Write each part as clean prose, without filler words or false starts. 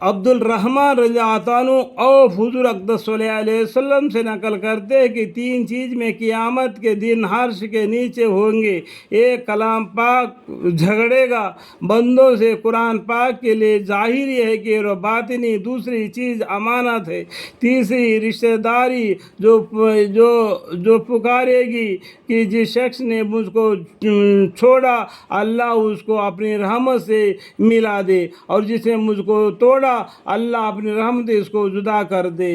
عبد الرحمن رضی اللہ عنہ اور حضور اقدس صلی اللہ علیہ وسلم سے نقل کرتے ہیں کہ 3 چیز میں قیامت کے دن عرش کے نیچے ہوں گے. ایک کلام پاک جھگڑے گا بندوں سے قرآن پاک کے لیے ظاہری ہے کہ وہ باطنی. دوسری چیز امانت ہے. تیسری رشتہ داری جو پکارے گی کہ جس شخص نے مجھ کو چھوڑا اللہ اس کو اپنی رحمت سے ملا دے اور جس نے مجھ کو توڑا اللہ اپنی رحمت اس کو جدا کر دے.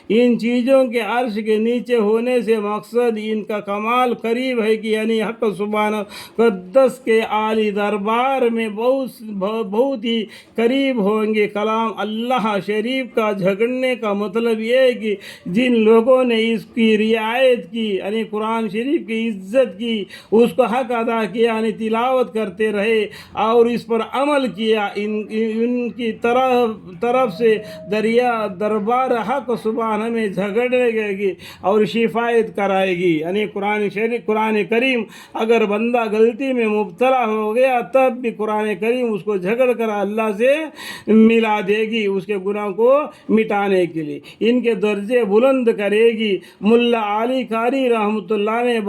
ان چیزوں کے عرش کے نیچے ہونے سے مقصد ان کا کمال قریب ہے کہ یعنی حق سبحانہ قدس کے عالی دربار میں بہت ہی قریب ہوں گے. کلام اللہ شریف کا جھگڑنے کا مطلب یہ ہے کہ جن لوگوں نے اس کی رعایت کی یعنی قرآن شریف کی عزت کی اس کو حق ادا کیا یعنی تلاوت کرتے رہے اور اس پر عمل کیا ان کی طرف سے دربار حق سبحانہ میں جھگڑے گی اور شفایت کرائے گی. یعنی قرآن کریم اگر بندہ غلطی میں مبتلا ہو گیا تب بھی قرآن کریم اس کو جھگڑ کر اللہ سے ملا دے گی اس کے گناہ کو مٹانے کے لیے. ان کے درجے بلند کرے گی. ملا علی قاری رحمۃ اللہ نے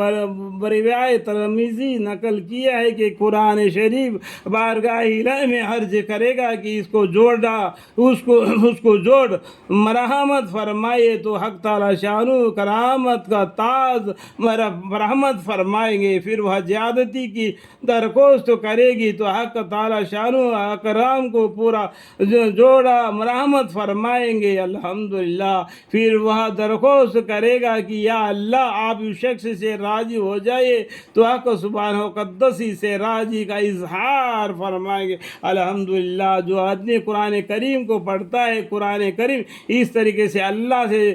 بروایت ترمذی نقل کیا ہے کہ قرآن شریف بارگاہ الہی میں عرض کرے گا کہ اس کو جوڑ مرحمت فرمائے تو حق تعالی شانو کرامت کا تاج مرحمت فرمائیں گے. پھر وہ زیادتی کی درخواست کرے گی تو حق تعالی شانو اکرام کو پورا جوڑا مرحمت فرمائیں گے. الحمدللہ. پھر وہ درخواست کرے گا کہ یا اللہ آپ اس شخص سے راضی ہو جائے تو حق سبحانہ قدسی سے راضی کا اظہار فرمائیں گے. الحمدللہ. جو آدمی قرآن کریم کو پڑھتا ہے قرآن کریم اس طریقے سے اللہ سے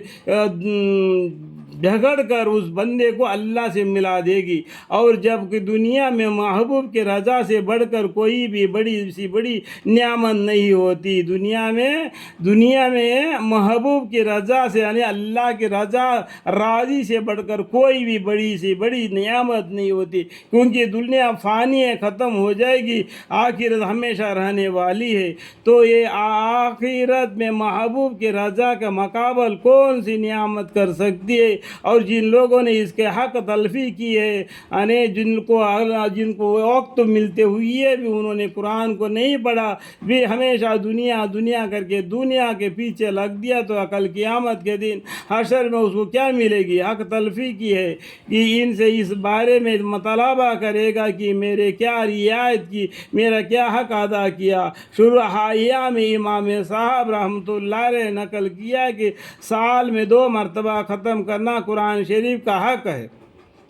جھگڑ کر اس بندے کو اللہ سے ملا دے گی. اور جب کہ دنیا میں محبوب کے رضا سے بڑھ کر کوئی بھی بڑی نعمت نہیں ہوتی. دنیا میں محبوب کی رضا سے یعنی اللہ کی رضا راضی سے بڑھ کر کوئی بھی بڑی نعمت نہیں ہوتی کیونکہ دنیا فانی ہے ختم ہو جائے گی. آخرت ہمیشہ رہنے والی ہے. تو یہ آخرت میں محبوب کی رضا کا مقابل کون سی نعمت کر سکتی ہے. اور جن لوگوں نے اس کے حق تلفی کی ہے یعنی جن کو وقت ملتے ہوئے بھی انہوں نے قرآن کو نہیں پڑھا بھی ہمیشہ دنیا کر کے دنیا کے پیچھے لگ دیا تو کل قیامت کے دن حشر میں اس کو کیا ملے گی. حق تلفی کی ہے کہ ان سے اس بارے میں مطالبہ کرے گا کہ میرے کیا رعایت کی میرا کیا حق ادا کیا. شروع حیہ میں امام صاحب رحمۃ اللہ نے نقل کیا کہ سال میں 2 مرتبہ ختم کرنا قرآن شریف کا حق ہے.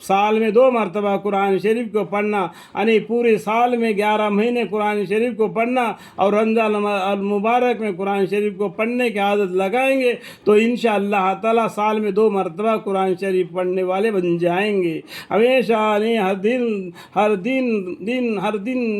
سال میں 2 مرتبہ قرآن شریف کو پڑھنا یعنی پورے سال میں 11 مہینے قرآن شریف کو پڑھنا اور رمضان المبارک میں قرآن شریف کو پڑھنے کی عادت لگائیں گے تو انشاءاللہ تعالیٰ سال میں 2 مرتبہ قرآن شریف پڑھنے والے بن جائیں گے. ہمیشہ نہیں ہر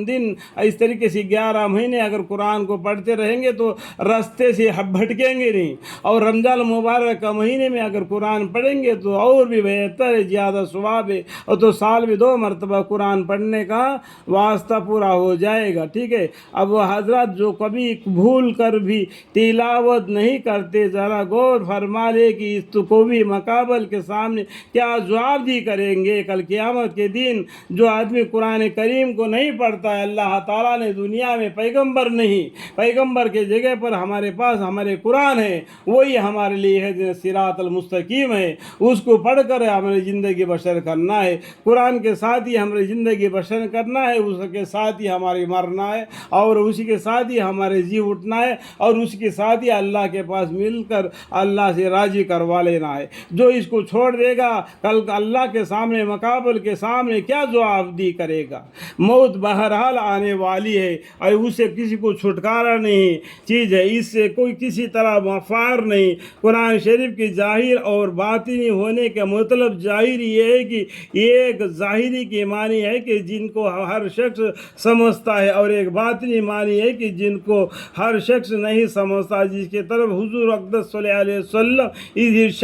دن اس طریقے سے 11 مہینے اگر قرآن کو پڑھتے رہیں گے تو راستے سے بھٹکیں گے نہیں. اور رمضان المبارک کا مہینے میں اگر قرآن پڑھیں گے تو اور بھی بہتر ہے زیادہ ثواب ہے. اور تو سال میں 2 مرتبہ قرآن پڑھنے کا واسطہ پورا ہو جائے گا. ٹھیک ہے. اب وہ حضرات جو کبھی بھول کر بھی تلاوت نہیں کرتے ذرا غور فرما لے کہ اس کو بھی مقابل کے سامنے کیا جواب دی کریں گے کل قیامت کے دن. جو آدمی قرآن کریم کو نہیں پڑھتا ہے اللہ تعالیٰ نے دنیا میں پیغمبر کے جگہ پر ہمارے پاس ہمارے قرآن ہے وہی ہمارے لیے ہے صراط المستقیم ہے. اس کو پڑھ کر ہماری زندگی بسر کرنا ہے. قرآن کے ساتھ ہی ہماری زندگی بسر کرنا ہے. اس کے ساتھ ہی ہماری مرنا ہے اور اسی کے ساتھ ہی ہمارے جی اٹھنا ہے اور اس کے ساتھ ہی اللہ کے پاس مل کر اللہ سے راضی کروا لینا ہے. جو اس کو چھوڑ دے گا کل اللہ کے سامنے مقابل کے سامنے کیا جواب دی کرے گا. موت بہرحال آنے والی ہے اور اس سے کسی کو چھٹکارا نہیں چیز ہے. اس سے کوئی کسی طرح مفار نہیں. قرآن شریف کی ظاہر اور باطنی ہونے کا مطلب ظاہر یہ ہے کہ ایک ظاہری کے معنی ہے کہ جن کو ہر شخص سمجھتا ہے، اور ایک باطنی معنی ہے کہ جن کو ہر شخص نہیں سمجھتا، جس کے طرف حضور اقدس صلی اللہ علیہ وسلم اس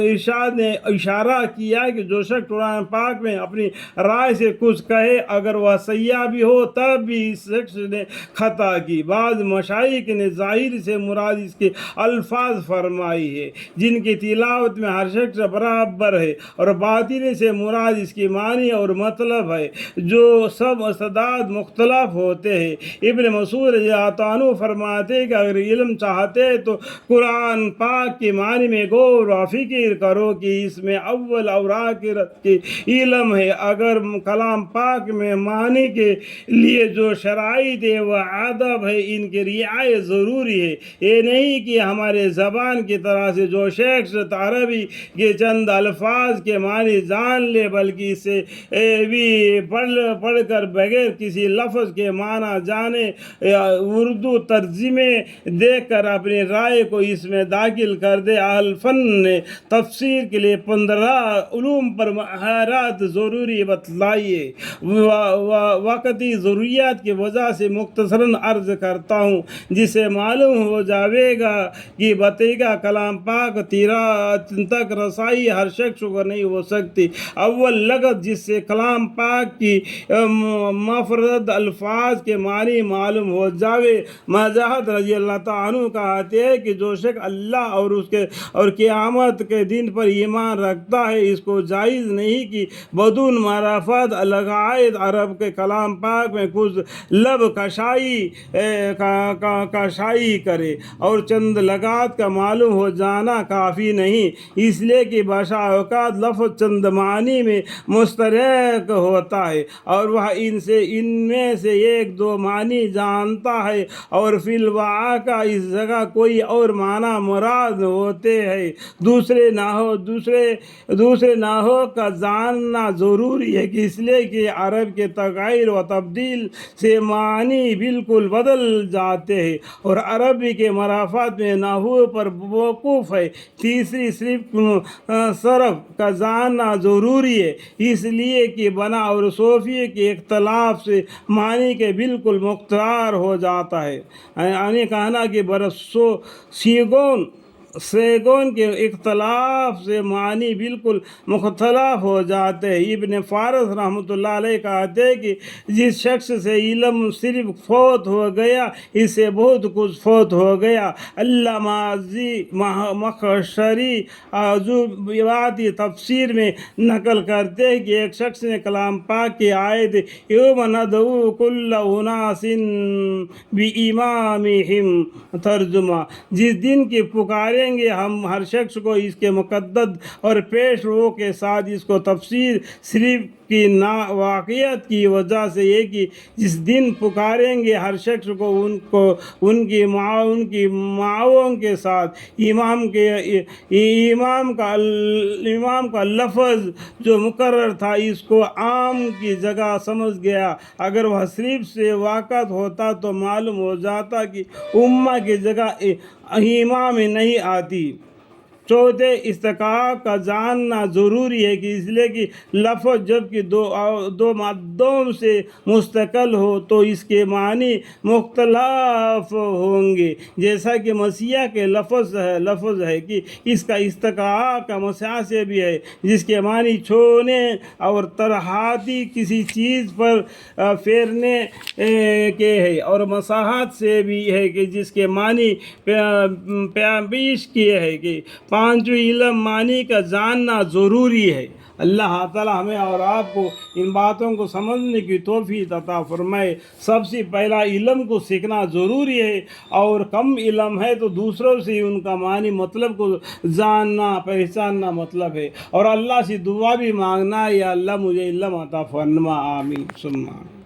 ارشاد نے اشارہ کیا کہ جو شخص قرآن پاک میں اپنی رائے سے کچھ کہے اگر وہ صحیح بھی ہو تب بھی اس شخص نے خطا کی۔ بعض مشائخ نے ظاہر سے مراد اس کے الفاظ فرمائی ہے جن کی تلاوت میں ہر شخص برابر ہے، اور باطن سے مراد اس کی معنی اور مطلب ہے جو سب استداد مختلف ہوتے ہیں۔ ابن مسعود رضی اللہ عنہ فرماتے ہیں کہ اگر علم چاہتے تو قرآن پاک کے معنی میں غور و فکر کرو کہ اس میں اول اور آخرت کے علم ہے۔ اگر کلام پاک میں معنی کے لیے جو شرائط ہے وہ ادب ہے، ان کی رعایت ضروری ہے۔ یہ نہیں کہ ہمارے زبان کی طرح سے جو شخص عربی کے چند الفاظ کے معنی جان لے بلکہ اسے بھی پڑھ کر بغیر کسی لفظ کے معنی جانے اردو ترجمے دیکھ کر اپنی رائے کو اس میں داخل کر دے۔ اہل فن نے تفسیر کے لیے 15 علوم پر مہارت ضروری بتلائی ہے۔ وقتی ضروریات کی وجہ سے مختصراً عرض کرتا ہوں، جسے معلوم ہو جاوے گا کہ بتائیگا کلام پاک تک رسائی ہر شخص کو نہیں ہو سکتی۔ اول لغت جس سے کلام پاک کی مفرد الفاظ کے معنی معلوم ہو جاوے۔ مجاہد رضی اللہ تعالیٰ عنہ کہتے ہیں کہ جو شخص اللہ اور قیامت کے دن پر ایمان رکھتا ہے اس کو جائز نہیں کہ بدون معرفت القواعد عرب کے کلام پاک میں کچھ لب کشائی کرے، اور چند لغات کا معلوم ہو جانا کافی نہیں، اس لیے کہ بسا اوقات لفظ چند معنی میں مشترک ہوتا ہے اور وہ ان میں سے ایک دو معنی جانتا ہے اور فی الواقع اس جگہ کوئی اور معنی مراد ہوتے ہیں۔ دوسرے نحو کا جاننا ضروری ہے کہ اس لیے کہ عرب کے تغیر و تبدیل سے معنی بالکل بدل جاتے ہیں اور عربی کے معرفت میں نحو پر موقوف ہے۔ تیسری صرف کا جاننا ضروری ہے، اس لیے کہ بنا اور صوفی کے اختلاف سے معنی کے بالکل مختار ہو جاتا ہے۔ یعنی کہنا کہ برسو سیگون کے اختلاف سے معنی بالکل مختلف ہو جاتے ہیں۔ ابن فارس رحمۃ اللہ علیہ کہتے ہیں کہ جس شخص سے علم صرف فوت ہو گیا اس سے بہت کچھ فوت ہو گیا۔ علامہ مخشری عجوباتی تفسیر میں نقل کرتے ہیں کہ ایک شخص نے کلام پاک کی آیت یوم ندعو کل اناس بامامہم ترجمہ، جس دن کی پکاریں گے ہم ہر شخص کو اس کے مقدد اور پیش رو کے ساتھ، اس کو تفسیر صرف کی واقعیت کی وجہ سے یہ کہ جس دن پکاریں گے ہر شخص کو ان کی معاون کے ساتھ امام کا لفظ جو مقرر تھا اس کو عام کی جگہ سمجھ گیا۔ اگر وہ صرف سے واقع ہوتا تو معلوم ہو جاتا کہ امہ کی جگہ امام نہیں آتی۔ چوتھے استحقاق کا جاننا ضروری ہے کہ اس لیے کہ لفظ جب کہ دو مادوں سے مستقل ہو تو اس کے معنی مختلف ہوں گے، جیسا کہ مسیح کے لفظ ہے کہ اس کا استحقاق کا مسیح سے بھی ہے جس کے معنی چھونے اور ترہاتی کسی چیز پر پھیرنے کے ہے، اور مساحت سے بھی ہے کہ جس کے معنی پیش کیے ہے کہ پانچویں علم معنی کا جاننا ضروری ہے۔ اللہ تعالیٰ ہمیں اور آپ کو ان باتوں کو سمجھنے کی توفیق عطا فرمائے۔ سب سے پہلا علم کو سیکھنا ضروری ہے، اور کم علم ہے تو دوسروں سے ان کا معنی مطلب کو جاننا پہچاننا مطلب ہے، اور اللہ سے دعا بھی مانگنا یا اللہ مجھے علم عطا فرما، آمین ثم آمین۔